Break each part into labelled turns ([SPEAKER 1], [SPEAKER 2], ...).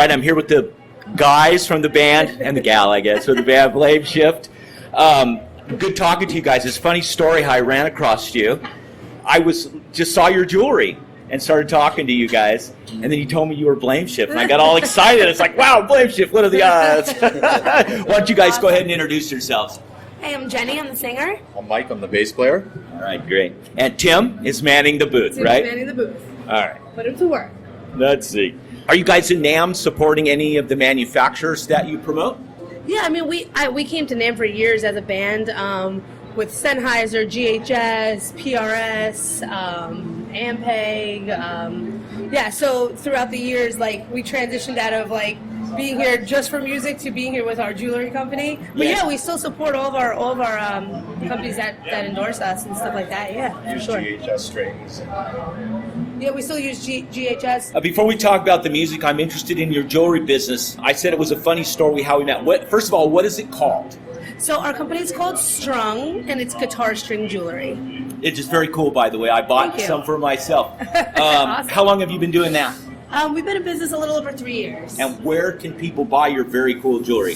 [SPEAKER 1] right, I'm here with the guys from the band, and the gal, I guess, from the band Blameshift. Good talking to you guys. It's a funny story how I ran across you. I just saw your jewelry and started talking to you guys, and then you told me you were Blameshift, and I got all excited. It's like, wow, Blameshift, what are the odds? Why don't you guys go ahead and introduce yourselves?
[SPEAKER 2] Hey, I'm Jenny, I'm the singer.
[SPEAKER 3] I'm Mike, I'm the bass player.
[SPEAKER 1] All right, great. And Tim is manning the booth, right?
[SPEAKER 2] Manning the booth.
[SPEAKER 1] All right.
[SPEAKER 2] Put him to work.
[SPEAKER 1] Let's see. Are you guys in NAMM supporting any of the manufacturers that you promote?
[SPEAKER 2] Yeah, I mean, we came to NAMM for years as a band with Sennheiser, GHS, PRS, Ampeg. Yeah, so throughout the years, like, we transitioned out of, like, being here just for music to being here with our jewelry company. But yeah, we still support all of our companies that endorse us and stuff like that. Yeah, for sure.
[SPEAKER 3] GHS strings.
[SPEAKER 2] Yeah, we still use GHS.
[SPEAKER 1] Before we talk about the music, I'm interested in your jewelry business. I said it was a funny story how we met. First of all, what is it called?
[SPEAKER 2] So our company is called Strung, and it's guitar string jewelry.
[SPEAKER 1] It's just very cool, by the way. I bought some for myself.
[SPEAKER 2] Awesome.
[SPEAKER 1] How long have you been doing that?
[SPEAKER 2] We've been in business a little over 3 years.
[SPEAKER 1] And where can people buy your very cool jewelry?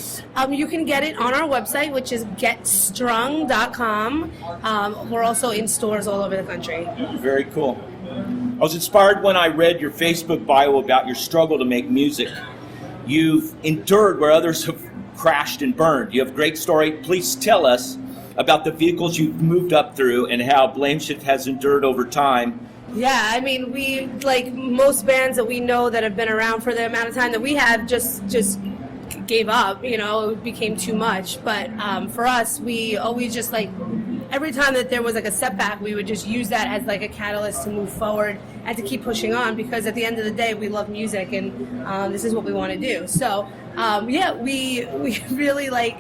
[SPEAKER 2] You can get it on our website, which is getstrung.com. We're also in stores all over the country.
[SPEAKER 1] Very cool. I was inspired when I read your Facebook bio about your struggle to make music. You've endured where others have crashed and burned. You have a great story. Please tell us about the vehicles you've moved up through and how Blameshift has endured over time.
[SPEAKER 2] Yeah, I mean, we, like most bands that we know that have been around for the amount of time that we have, just gave up, you know, it became too much. But for us, we always just, like, every time that there was like a setback, we would just use that as like a catalyst to move forward and to keep pushing on, because at the end of the day, we love music, and this is what we want to do. So yeah, we really, like,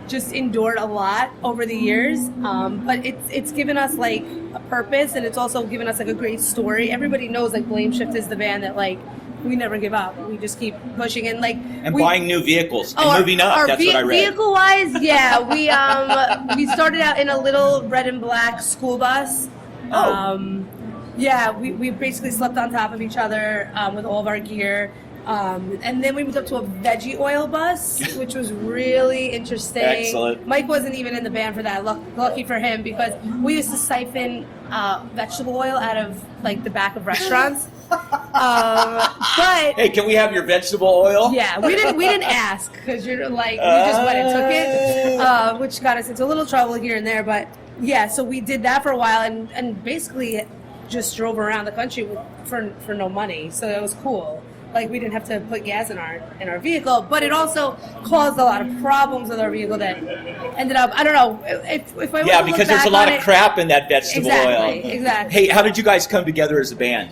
[SPEAKER 2] just endured a lot over the years, but it's given us, like, a purpose, and it's also given us, like, a great story. Everybody knows, like, Blameshift is the band that, like, we never give up. We just keep pushing, and, like,
[SPEAKER 1] buying new vehicles and moving up. That's what I read.
[SPEAKER 2] Vehicle wise, yeah, we started out in a little red and black school bus. Yeah, we basically slept on top of each other with all of our gear. And then we moved up to a veggie oil bus, which was really interesting.
[SPEAKER 1] Excellent.
[SPEAKER 2] Mike wasn't even in the band for that. Lucky for him, because we used to siphon vegetable oil out of, like, the back of restaurants. But
[SPEAKER 1] hey, can we have your vegetable oil?
[SPEAKER 2] Yeah, we didn't ask, because you're like, we just went and took it, which got us into a little trouble here and there. But yeah, so we did that for a while, and basically just drove around the country for no money. So it was cool. Like, we didn't have to put gas in our vehicle, but it also caused a lot of problems with our vehicle that ended up, I don't know, if I
[SPEAKER 1] yeah, because there's a lot of crap in that vegetable oil.
[SPEAKER 2] Exactly.
[SPEAKER 1] Hey, how did you guys come together as a band?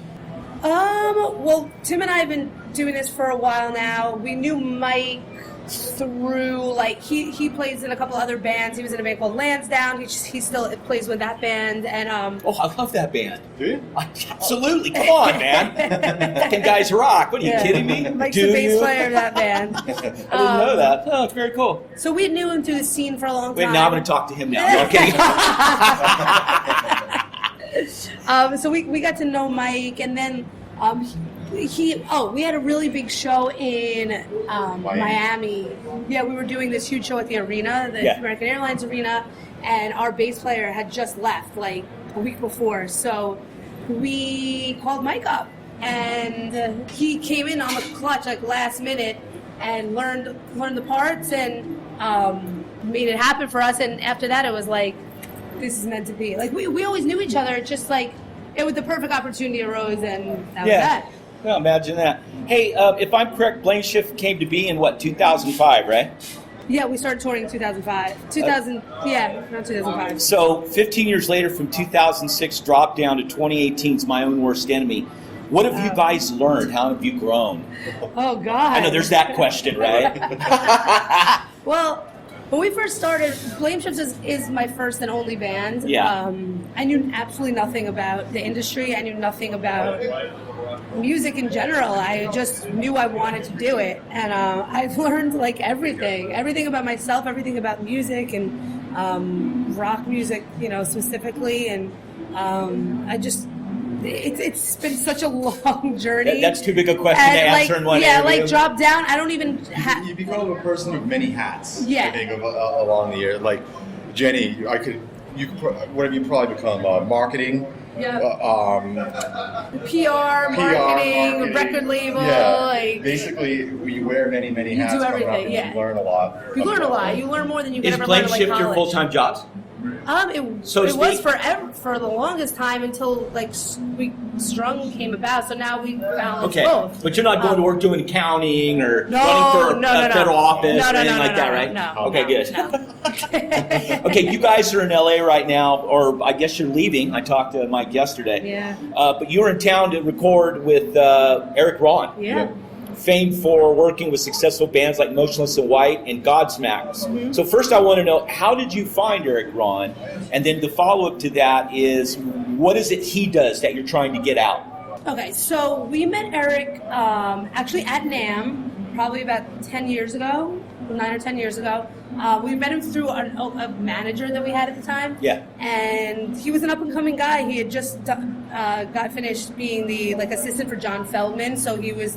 [SPEAKER 2] Well, Tim and I have been doing this for a while now. We knew Mike through, like, he plays in a couple other bands. He was in a band called Lansdowne. He still plays with that band, and
[SPEAKER 1] oh, I love that band.
[SPEAKER 3] Do you?
[SPEAKER 1] Absolutely, come on, man. Fucking guys rock. What are you kidding me?
[SPEAKER 2] Mike's the bass player of that band.
[SPEAKER 1] I didn't know that. Oh, it's very cool.
[SPEAKER 2] So we knew him through the scene for a long time.
[SPEAKER 1] Wait, now I'm going to talk to him now. No, I'm kidding.
[SPEAKER 2] So we got to know Mike, and then we had a really big show in Miami. Yeah, we were doing this huge show at the arena, the American Airlines Arena, and our bass player had just left, like, a week before. So we called Mike up, and he came in on the clutch, like, last minute, and learned the parts, and made it happen for us. And after that, it was like, this is meant to be. Like, we always knew each other. It's just like, it was the perfect opportunity arose, and that was that.
[SPEAKER 1] Well, imagine that. Hey, if I'm correct, Blameshift came to be in, 2005, right?
[SPEAKER 2] Yeah, we started touring in 2005. Around 2005.
[SPEAKER 1] So 15 years later, from 2006, dropped down to 2018's My Own Worst Enemy. What have you guys learned? How have you grown?
[SPEAKER 2] Oh, God.
[SPEAKER 1] I know there's that question, right?
[SPEAKER 2] Well, when we first started, Blameshift is my first and only band.
[SPEAKER 1] Yeah.
[SPEAKER 2] I knew absolutely nothing about the industry. I knew nothing about music in general. I just knew I wanted to do it, and I've learned, like, everything about myself, everything about music, and rock music, you know, specifically, and I just It's been such a long journey.
[SPEAKER 1] That's too big a question to
[SPEAKER 2] And,
[SPEAKER 1] answer in one interview.
[SPEAKER 2] like drop down. I don't even.
[SPEAKER 3] You become a person of many hats.
[SPEAKER 2] Yeah.
[SPEAKER 3] I think along the year, like Jenny, what have you probably become? Marketing.
[SPEAKER 2] Yeah. PR,
[SPEAKER 3] PR,
[SPEAKER 2] marketing, record label.
[SPEAKER 3] Yeah.
[SPEAKER 2] Like
[SPEAKER 3] basically, you wear many
[SPEAKER 2] you
[SPEAKER 3] hats.
[SPEAKER 2] do
[SPEAKER 3] coming up,
[SPEAKER 2] everything.
[SPEAKER 3] and
[SPEAKER 2] Yeah.
[SPEAKER 3] You learn a lot.
[SPEAKER 2] You learn a lot. You learn more than you could
[SPEAKER 1] Is
[SPEAKER 2] ever learn at like
[SPEAKER 1] Blameshift
[SPEAKER 2] college.
[SPEAKER 1] your full-time job? So to
[SPEAKER 2] It was
[SPEAKER 1] speak?
[SPEAKER 2] forever for the longest time until like Strung came about. So now we balance
[SPEAKER 1] Okay,
[SPEAKER 2] both.
[SPEAKER 1] but you're not going to work doing accounting or
[SPEAKER 2] No,
[SPEAKER 1] running for
[SPEAKER 2] no,
[SPEAKER 1] a
[SPEAKER 2] no.
[SPEAKER 1] federal office
[SPEAKER 2] No,
[SPEAKER 1] or
[SPEAKER 2] no,
[SPEAKER 1] anything
[SPEAKER 2] no,
[SPEAKER 1] like
[SPEAKER 2] no,
[SPEAKER 1] that,
[SPEAKER 2] no,
[SPEAKER 1] right?
[SPEAKER 2] no,
[SPEAKER 1] Okay,
[SPEAKER 2] no,
[SPEAKER 1] good.
[SPEAKER 2] no.
[SPEAKER 1] Okay, you guys are in LA right now, or I guess you're leaving. I talked to Mike yesterday.
[SPEAKER 2] Yeah.
[SPEAKER 1] But you were in town to record with Eric Ron.
[SPEAKER 2] Yeah.
[SPEAKER 1] Famed for working with successful bands like Motionless in White and Godsmacks.
[SPEAKER 2] Mm-hmm.
[SPEAKER 1] So first I want to know, how did you find Eric Ron? And then the follow-up to that is, what is it he does that you're trying to get out?
[SPEAKER 2] Okay, so we met Eric actually at NAMM probably about 10 years ago, 9 or 10 years ago. We met him through a manager that we had at the time.
[SPEAKER 1] Yeah.
[SPEAKER 2] And he was an up-and-coming guy. He had just got finished being the assistant for John Feldman, so he was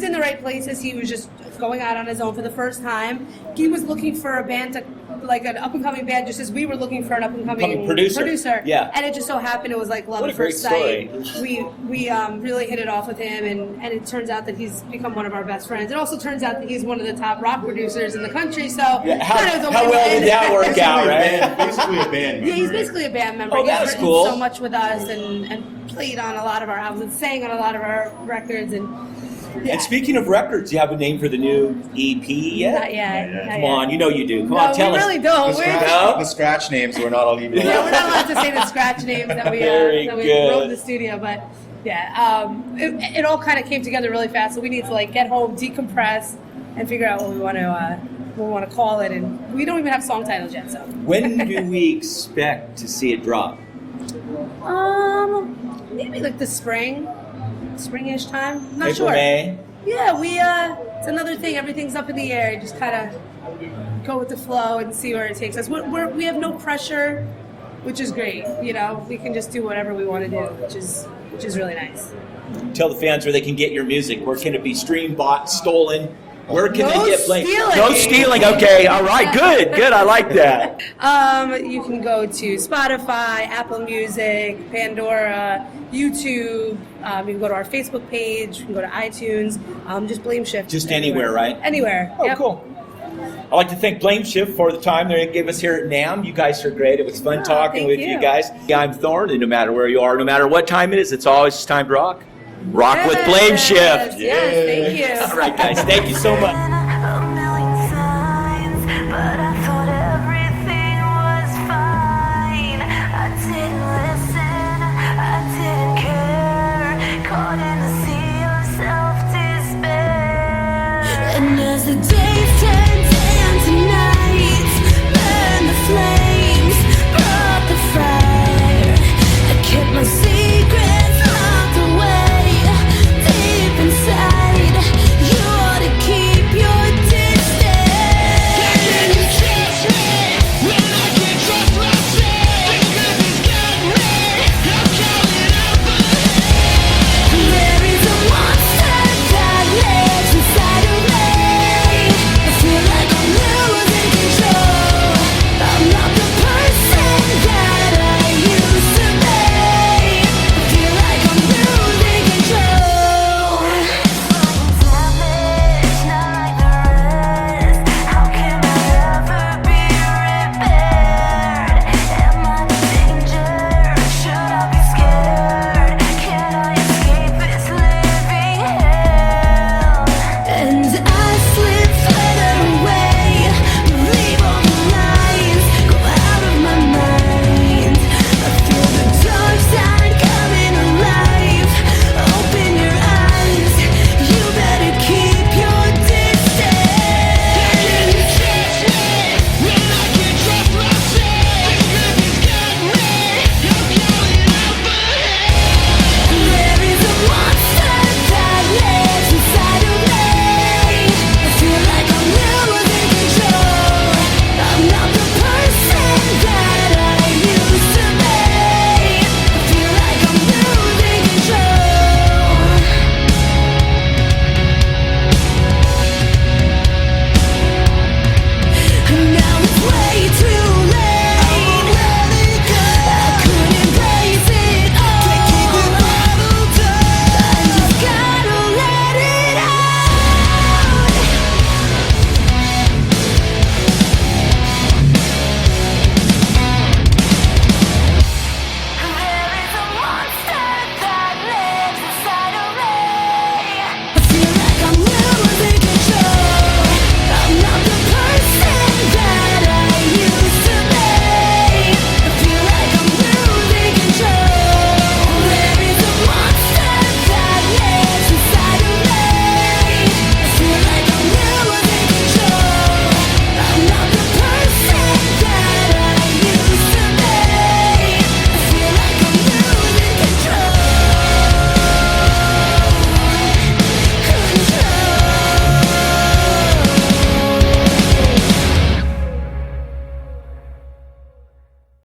[SPEAKER 2] in the right places. He was just going out on his own for the first time. He was looking for a band an up-and-coming band, just as we were looking for an up-and-coming
[SPEAKER 1] producer. Yeah.
[SPEAKER 2] And it just so happened it was like love
[SPEAKER 1] What a
[SPEAKER 2] at first
[SPEAKER 1] great
[SPEAKER 2] sight.
[SPEAKER 1] story.
[SPEAKER 2] We really hit it off with him, and it turns out that he's become one of our best friends. It also turns out that he's one of the top rock producers in the country. So
[SPEAKER 1] Yeah, how
[SPEAKER 2] kind of a
[SPEAKER 1] well
[SPEAKER 2] win-win.
[SPEAKER 1] did that work out, right?
[SPEAKER 3] Basically a band.
[SPEAKER 2] Yeah, he's basically a band member.
[SPEAKER 1] Oh,
[SPEAKER 2] He's
[SPEAKER 1] that's
[SPEAKER 2] written
[SPEAKER 1] cool.
[SPEAKER 2] so much with us and played on a lot of our albums and sang on a lot of our records.
[SPEAKER 1] And speaking of records, you have a name for the new EP yet?
[SPEAKER 2] Not yet. Not
[SPEAKER 1] Come
[SPEAKER 2] yet.
[SPEAKER 1] on, you know you do. Come
[SPEAKER 2] No,
[SPEAKER 1] on, tell
[SPEAKER 2] we
[SPEAKER 1] us.
[SPEAKER 2] really don't.
[SPEAKER 3] The scratch names we're not all even.
[SPEAKER 2] Yeah, we're not allowed to say the scratch names that we
[SPEAKER 1] Very
[SPEAKER 2] wrote
[SPEAKER 1] good.
[SPEAKER 2] in the studio, but yeah, it all kind of came together really fast. So we need to get home, decompress, and figure out what we want to call it. And we don't even have song titles yet. So
[SPEAKER 1] When do we expect to see it drop?
[SPEAKER 2] maybe the springish time. Not
[SPEAKER 1] April,
[SPEAKER 2] sure.
[SPEAKER 1] May?
[SPEAKER 2] Yeah, it's another thing. Everything's up in the air. You just kind of go with the flow and see where it takes us. We have no pressure, which is great. We can just do whatever we want to do, which is really nice.
[SPEAKER 1] Tell the fans where they can get your music. Where can it be streamed, bought, stolen? Where can
[SPEAKER 2] No
[SPEAKER 1] they get blamed?
[SPEAKER 2] stealing.
[SPEAKER 1] No stealing. Okay, all right, good. I like that.
[SPEAKER 2] You can go to Spotify, Apple Music, Pandora, YouTube. You can go to our Facebook page. You can go to iTunes. Just Blameshift.
[SPEAKER 1] Just anywhere, right?
[SPEAKER 2] Anywhere.
[SPEAKER 1] Oh,
[SPEAKER 2] Yep.
[SPEAKER 1] cool. I'd like to thank Blameshift for the time they gave us here at NAMM. You guys are great. It was fun talking
[SPEAKER 2] thank
[SPEAKER 1] with
[SPEAKER 2] you.
[SPEAKER 1] you guys. I'm Thorne, and no matter where you are, no matter what time it is, it's always time to rock. Rock with Blameshift.
[SPEAKER 2] Yes, thank you.
[SPEAKER 1] All right, guys. Thank you so much.